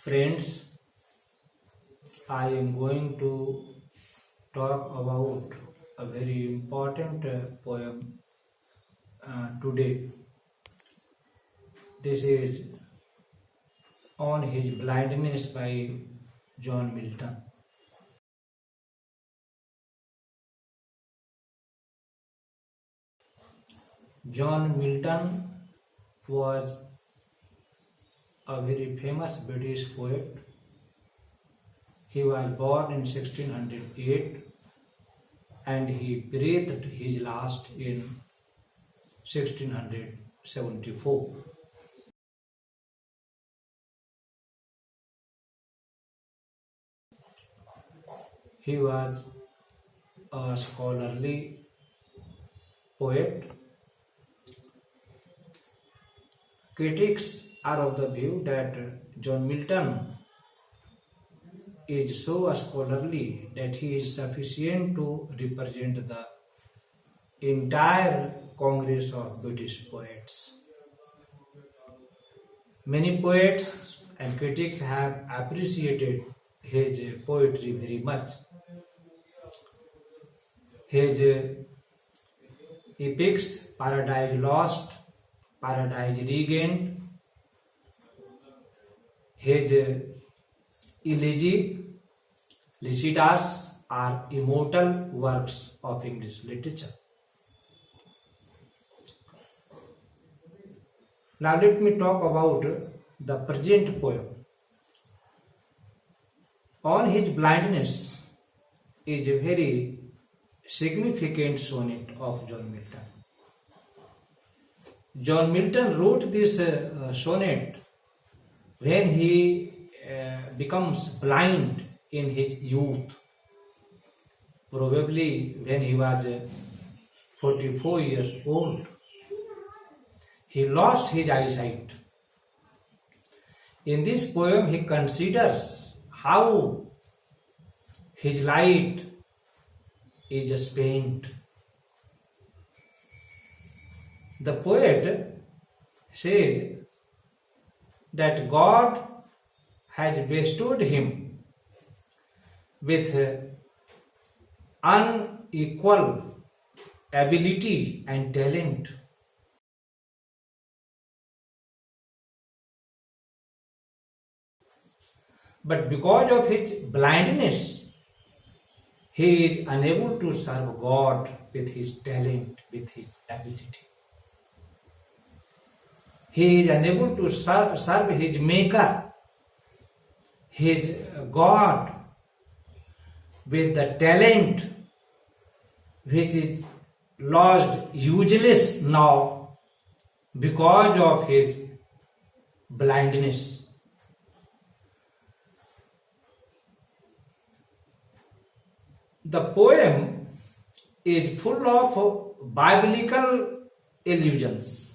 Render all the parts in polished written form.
Friends, I am going to talk about a very important poem today. This is On His Blindness by John Milton. John Milton was a very famous British poet. He was born in 1608 and he breathed his last in 1674. He was a scholarly poet. Critics are of the view that John Milton is so scholarly that he is sufficient to represent the entire Congress of British poets. Many poets and critics have appreciated his poetry very much. His epics, Paradise Lost, Paradise Regained, his elegy, Lycidas are immortal works of English literature. Now let me talk about the present poem. On His Blindness is a very significant sonnet of John Milton. John Milton wrote this sonnet when he becomes blind in his youth, probably when he was 44 years old. He lost his eyesight. In this poem, he considers how his light is spent. The poet says that God has bestowed him with unequal ability and talent. But because of his blindness, he is unable to serve God with his talent, with his ability. He is unable to serve his Maker, his God, with the talent which is lost, useless now because of his blindness. The poem is full of biblical allusions,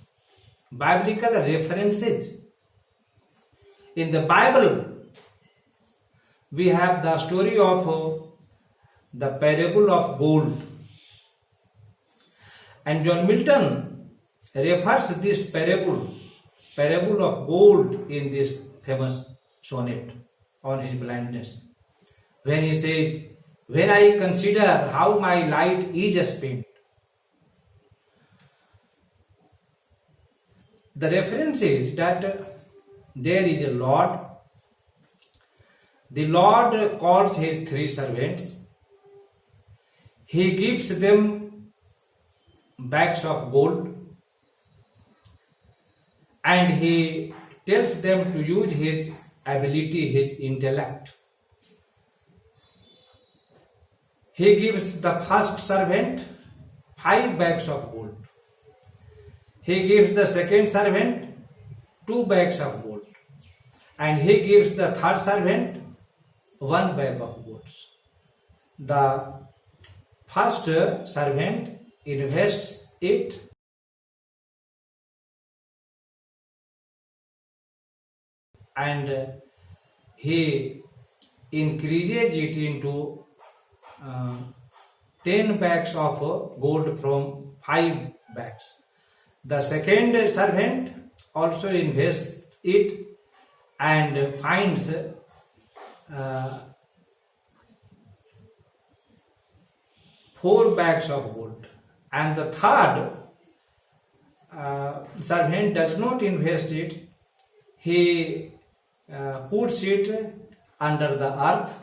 biblical references. In the Bible, we have the story of the parable of gold. And John Milton refers this parable of gold in this famous sonnet on his blindness. When he says, when I consider how my light is spent. The reference is that there is a Lord. The Lord calls his three servants. He gives them bags of gold and he tells them to use his ability, his intellect. He gives the first servant 5 bags of gold. He gives the second servant 2 bags of gold. And he gives the third servant 1 bag of gold. The first servant invests it and he increases it into 10 bags of gold from 5 bags. The second servant also invests it and finds 4 bags of gold. And the third servant does not invest it. He puts it under the earth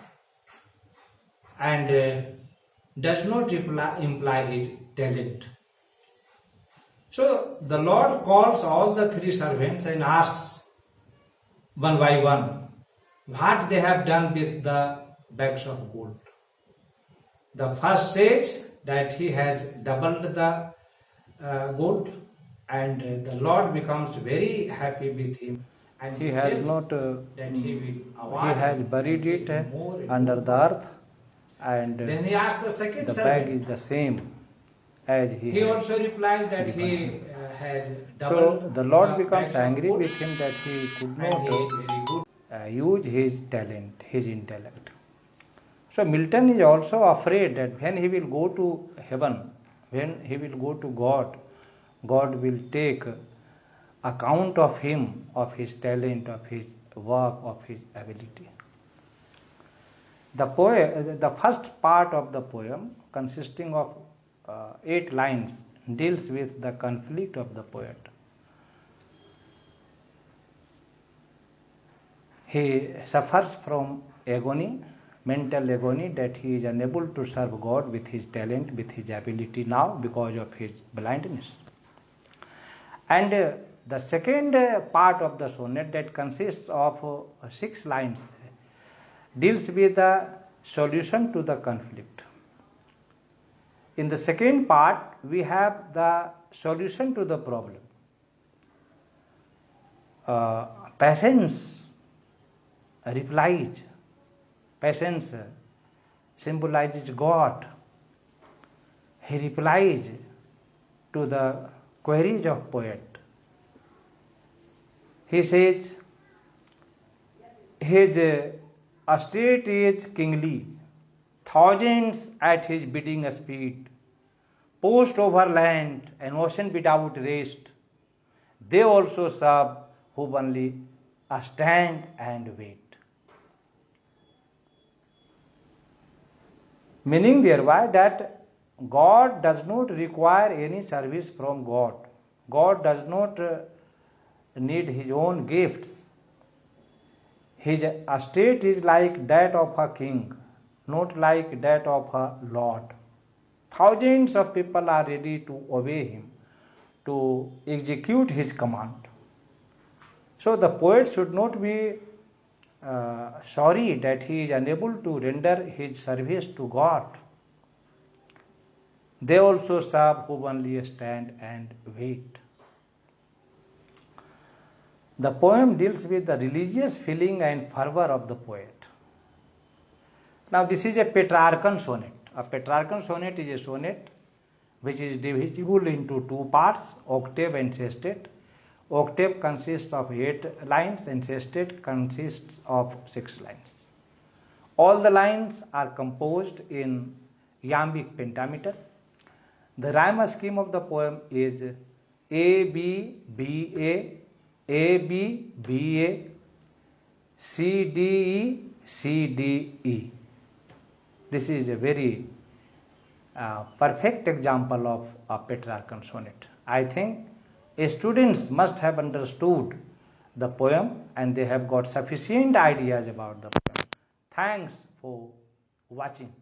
and does not imply his talent. So the Lord calls all the 3 servants and asks one by one what they have done with the bags of gold. The first says that he has doubled the gold, and the Lord becomes very happy with him. And He has tells not, that he will he award has him buried it more and under more. the earth, and Then he asks the second the servant. bag is the same as he He has. also replies that he has So doubled the Lord the becomes bags of angry gold, with him that he could and he not is very good. use his talent, his intellect. So Milton is also afraid that when he will go to heaven, when he will go to God, God will take account of him, of his talent, of his work, of his ability. The first part of the poem, consisting of 8 lines, deals with the conflict of the poet. He suffers from agony, mental agony, that he is unable to serve God with his talent, with his ability now because of his blindness. And the second part of the sonnet, that consists of 6 lines, deals with the solution to the conflict. In the second part, we have the solution to the problem. Patience replies. Patience symbolizes God. He replies to the queries of poet. He says, his estate is kingly, thousands at his bidding speed, post over land and ocean without rest. They also serve who only stand and wait. Meaning thereby that God does not require any service from God. God does not need his own gifts. His estate is like that of a king, not like that of a lord. Thousands of people are ready to obey him, to execute his command. So the poet should not be sorry that he is unable to render his service to God. They also serve who only stand and wait. The poem deals with the religious feeling and fervor of the poet. Now this is a Petrarchan sonnet. A Petrarchan sonnet is a sonnet which is divisible into 2 parts, octave and sestet. Octave consists of 8 lines and sestet consists of 6 lines. All the lines are composed in iambic pentameter. The rhyme scheme of the poem is A, B, B, A, B, B, A, C, D, E, C, D, E. This is a very perfect example of a Petrarchan sonnet. I think students must have understood the poem and they have got sufficient ideas about the poem. Thanks for watching.